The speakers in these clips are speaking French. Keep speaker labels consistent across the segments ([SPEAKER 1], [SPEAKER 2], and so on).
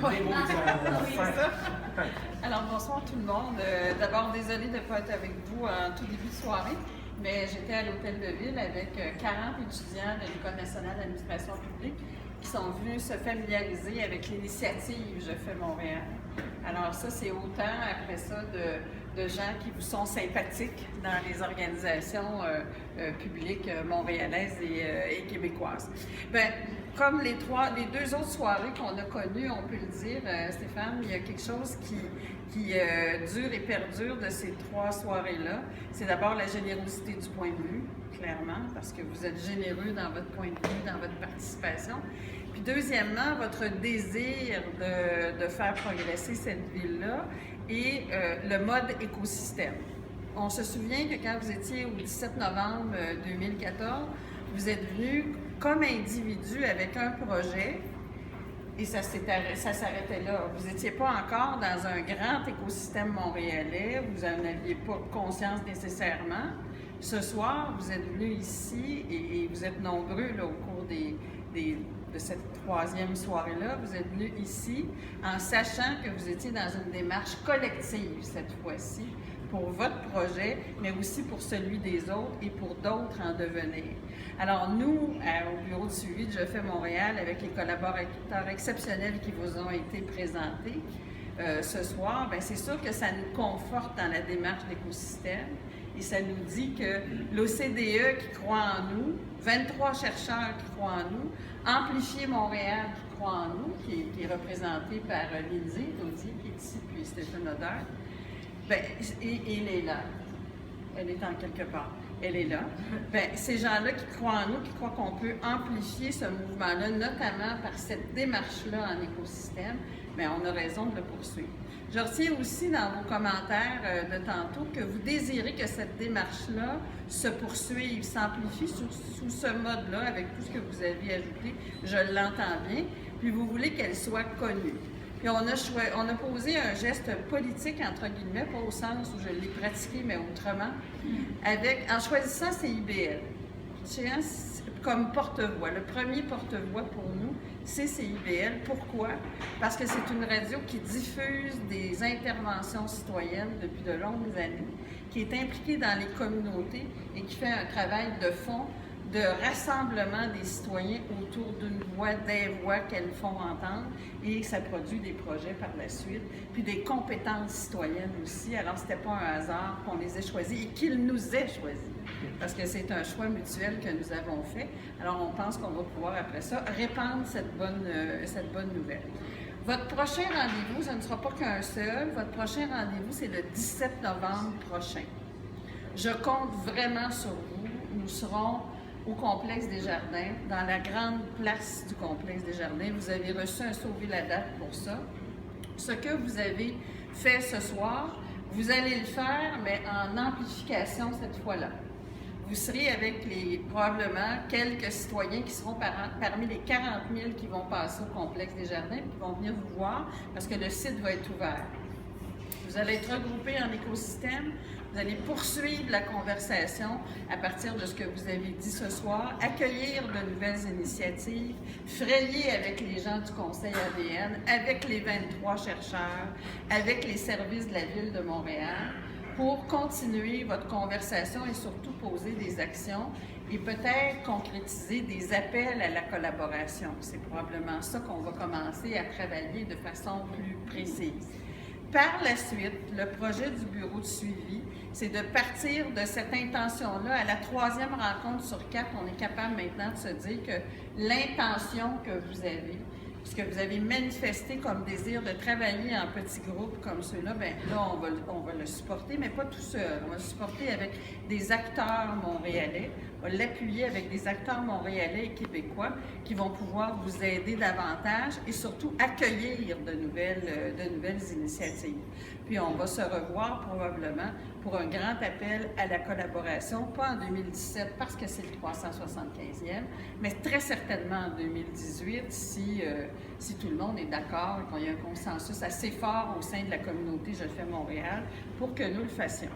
[SPEAKER 1] des mots à la
[SPEAKER 2] Oui,
[SPEAKER 1] fin.
[SPEAKER 2] ça. Alors, bonsoir tout le monde. D'abord, désolée de ne pas être avec vous en tout début de soirée, mais j'étais à l'Hôtel de Ville avec 40 étudiants de l'École nationale d'administration publique qui sont venus se familiariser avec l'initiative Je fais Montréal. Alors ça, c'est autant après ça de gens qui vous sont sympathiques dans les organisations publiques montréalaises et québécoises. Bien, comme les deux autres soirées qu'on a connues, on peut le dire, Stéphane, il y a quelque chose qui dure et perdure de ces trois soirées-là. C'est d'abord la générosité du point de vue, clairement, parce que vous êtes généreux dans votre point de vue, dans votre participation. Puis deuxièmement, votre désir de faire progresser cette ville-là et le mode écosystème. On se souvient que quand vous étiez au 17 novembre 2014, vous êtes venu comme individu avec un projet et ça s'arrêtait là. Vous n'étiez pas encore dans un grand écosystème montréalais, vous n'en aviez pas conscience nécessairement. Ce soir, vous êtes venu ici et vous êtes nombreux là, au cours de cette troisième soirée-là. Vous êtes venus ici en sachant que vous étiez dans une démarche collective cette fois-ci pour votre projet, mais aussi pour celui des autres et pour d'autres en devenir. Alors nous, au bureau de suivi de Je fais Montréal, avec les collaborateurs exceptionnels qui vous ont été présentés ce soir, bien, c'est sûr que ça nous conforte dans la démarche d'écosystème et ça nous dit que l'OCDE qui croit en nous, 23 chercheurs qui croient en nous, Amplifier Montréal qui croit en nous, qui est représenté par Lindsay Daudier, qui est ici, puis Stéphane Odeur. Bien, et elle est là. Elle est en quelque part. Elle est là. Bien, ces gens-là qui croient en nous, qui croient qu'on peut amplifier ce mouvement-là, notamment par cette démarche-là en écosystème, bien, on a raison de le poursuivre. Je retiens aussi dans vos commentaires de tantôt que vous désirez que cette démarche-là se poursuive, s'amplifie sous ce mode-là, avec tout ce que vous avez ajouté. Je l'entends bien. Puis vous voulez qu'elle soit connue. Puis on a posé un geste politique, entre guillemets, pas au sens où je l'ai pratiqué, mais autrement, en choisissant CIBL. Comme porte-voix. Le premier porte-voix pour nous, c'est CIBL. Pourquoi? Parce que c'est une radio qui diffuse des interventions citoyennes depuis de longues années, qui est impliquée dans les communautés et qui fait un travail de fond de rassemblement des citoyens autour d'une voix, des voix qu'elles font entendre, et ça produit des projets par la suite, puis des compétences citoyennes aussi. Alors, c'était pas un hasard qu'on les ait choisis et qu'ils nous aient choisis, parce que c'est un choix mutuel que nous avons fait. Alors, on pense qu'on va pouvoir, après ça, répandre cette bonne nouvelle. Votre prochain rendez-vous, ce ne sera pas qu'un seul. Votre prochain rendez-vous, c'est le 17 novembre prochain. Je compte vraiment sur vous. Nous serons au Complexe des Jardins, dans la grande place du Complexe des Jardins. Vous avez reçu un sauver la date pour ça. Ce que vous avez fait ce soir, vous allez le faire, mais en amplification cette fois-là. Vous serez avec probablement quelques citoyens qui seront parmi les 40 000 qui vont passer au Complexe des Jardins et qui vont venir vous voir parce que le site va être ouvert. Vous allez être regroupés en écosystème. Vous allez poursuivre la conversation à partir de ce que vous avez dit ce soir, accueillir de nouvelles initiatives, frayer avec les gens du Conseil ADN, avec les 23 chercheurs, avec les services de la Ville de Montréal, pour continuer votre conversation et surtout poser des actions et peut-être concrétiser des appels à la collaboration. C'est probablement ça qu'on va commencer à travailler de façon plus précise. Par la suite, le projet du bureau de suivi, c'est de partir de cette intention-là. À la troisième rencontre sur 4, on est capable maintenant de se dire que l'intention que vous avez, ce que vous avez manifesté comme désir de travailler en petits groupes comme ceux-là, bien là, on va le supporter, mais pas tout seul. On va le supporter avec des acteurs montréalais, on va l'appuyer avec des acteurs montréalais et québécois qui vont pouvoir vous aider davantage et surtout accueillir de nouvelles initiatives. Puis on va se revoir probablement pour un grand appel à la collaboration, pas en 2017 parce que c'est le 375e, mais très certainement en 2018 si tout le monde est d'accord et qu'il y a un consensus assez fort au sein de la communauté Je fais Montréal pour que nous le fassions.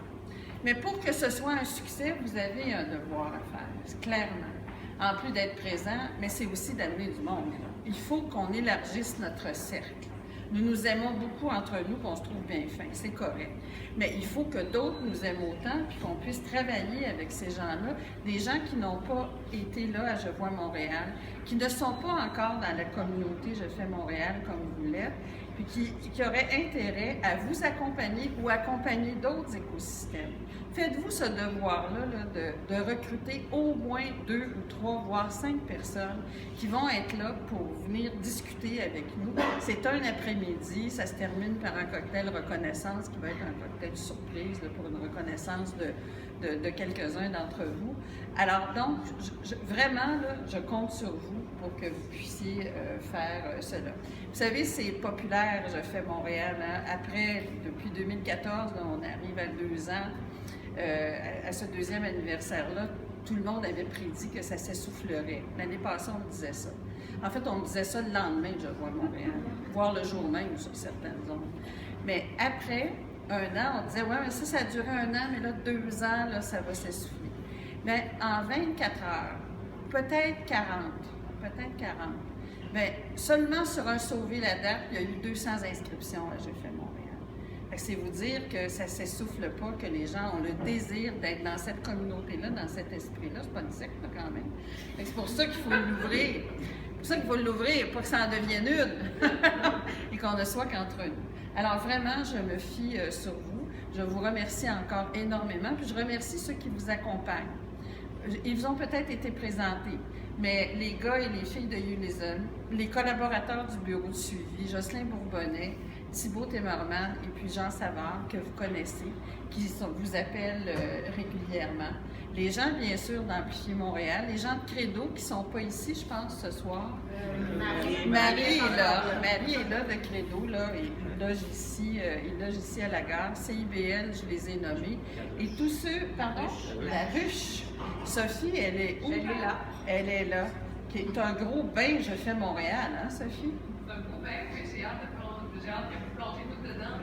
[SPEAKER 2] Mais pour que ce soit un succès, vous avez un devoir à faire, clairement. En plus d'être présent, mais c'est aussi d'amener du monde. Il faut qu'on élargisse notre cercle. Nous nous aimons beaucoup entre nous, qu'on se trouve bien fin, c'est correct. Mais il faut que d'autres nous aiment autant, puis qu'on puisse travailler avec ces gens-là, des gens qui n'ont pas été là à Je vois Montréal, qui ne sont pas encore dans la communauté Je fais Montréal comme vous l'êtes, puis qui auraient intérêt à vous accompagner ou accompagner d'autres écosystèmes. Faites-vous ce devoir-là de recruter au moins 2 ou 3, voire 5 personnes qui vont être là pour venir discuter avec nous. C'est un après-midi, ça se termine par un cocktail reconnaissance qui va être un cocktail surprise là, pour une reconnaissance de quelques-uns d'entre vous. Alors donc, vraiment, là, je compte sur vous pour que vous puissiez faire cela. Vous savez, c'est populaire, Je fais Montréal. Hein? Après, depuis 2014, là, on arrive à 2 ans. À ce 2e anniversaire-là, tout le monde avait prédit que ça s'essoufflerait. L'année passée, on me disait ça. En fait, on me disait ça le lendemain de Je vois Montréal, voire le jour même sur certaines zones. Mais après 1 an, on disait, ouais, mais ça a duré 1 an, mais là, 2 ans, là, ça va s'essouffler. Mais en 24 heures, peut-être 40, mais seulement sur un Sauver la date, il y a eu 200 inscriptions à Je fais Montréal. C'est vous dire que ça ne s'essouffle pas, que les gens ont le désir d'être dans cette communauté-là, dans cet esprit-là. C'est pas une secte, quand même. C'est pour ça qu'il faut l'ouvrir. C'est pour ça qu'il faut l'ouvrir, pas que ça en devienne une, et qu'on ne soit qu'entre nous. Alors vraiment, je me fie sur vous. Je vous remercie encore énormément, puis je remercie ceux qui vous accompagnent. Ils vous ont peut-être été présentés, mais les gars et les filles de Unison, les collaborateurs du bureau de suivi, Jocelyn Bourbonnais, Thibault Timmerman et puis Jean Savard, que vous connaissez, vous appellent régulièrement. Les gens, bien sûr, d'Amplifier Montréal, les gens de Credo qui ne sont pas ici, je pense, ce soir. Marie est là. Marie est là de Credo, là, et il loge ici à la gare. CIBL, je les ai nommés. Et tous ceux, pardon, la ruche. Sophie, elle est où? Elle est là. Elle est là. Qui est un gros bain, Je fais Montréal, hein, Sophie?
[SPEAKER 1] C'est un gros bain, mais j'ai hâte que vous plongez tout dedans.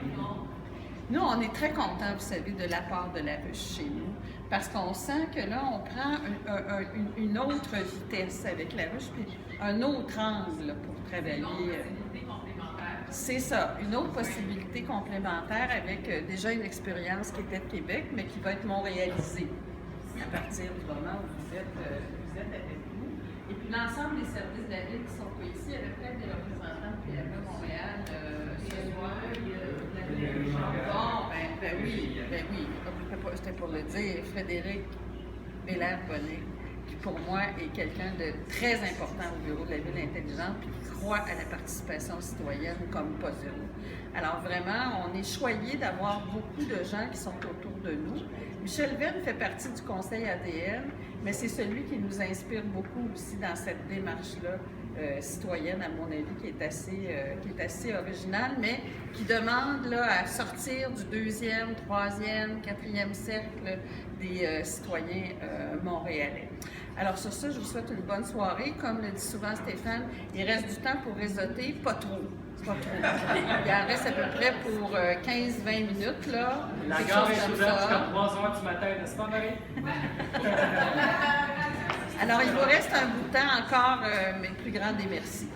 [SPEAKER 2] Nous, on est très contents, vous savez, de la part de la ruche chez nous, parce qu'on sent que là, on prend une autre vitesse avec la ruche, puis un autre angle pour travailler.
[SPEAKER 1] Une autre possibilité complémentaire.
[SPEAKER 2] C'est ça, une autre possibilité complémentaire avec déjà une expérience qui était de Québec, mais qui va être montréalisée à partir du moment où vous êtes avec nous. Et puis l'ensemble des services de la ville qui sont pas ici, il y avait peut-être des représentants de PME Montréal ce soir. Bon, ben oui, c'était pour le dire, Frédéric Bélair-Bonnet, qui pour moi est quelqu'un de très important au bureau de la ville intelligente, puis qui croit à la participation citoyenne comme pas une. Alors vraiment, on est choyé d'avoir beaucoup de gens qui sont autour de nous. Michel Venn fait partie du conseil ADN, mais c'est celui qui nous inspire beaucoup aussi dans cette démarche-là citoyenne, à mon avis, qui est assez originale, mais qui demande là, à sortir du 2e, 3e, 4e cercle des citoyens montréalais. Alors sur ça, je vous souhaite une bonne soirée. Comme le dit souvent Stéphane, il reste du temps pour réseauter, pas trop. Pas trop. Il en reste à peu près pour 15-20 minutes. Là,
[SPEAKER 3] la gare est ouverte jusqu'à 3 h du matin, n'est-ce pas, Marie?
[SPEAKER 2] Alors, il vous reste un bout de temps encore, mes plus grands des merci.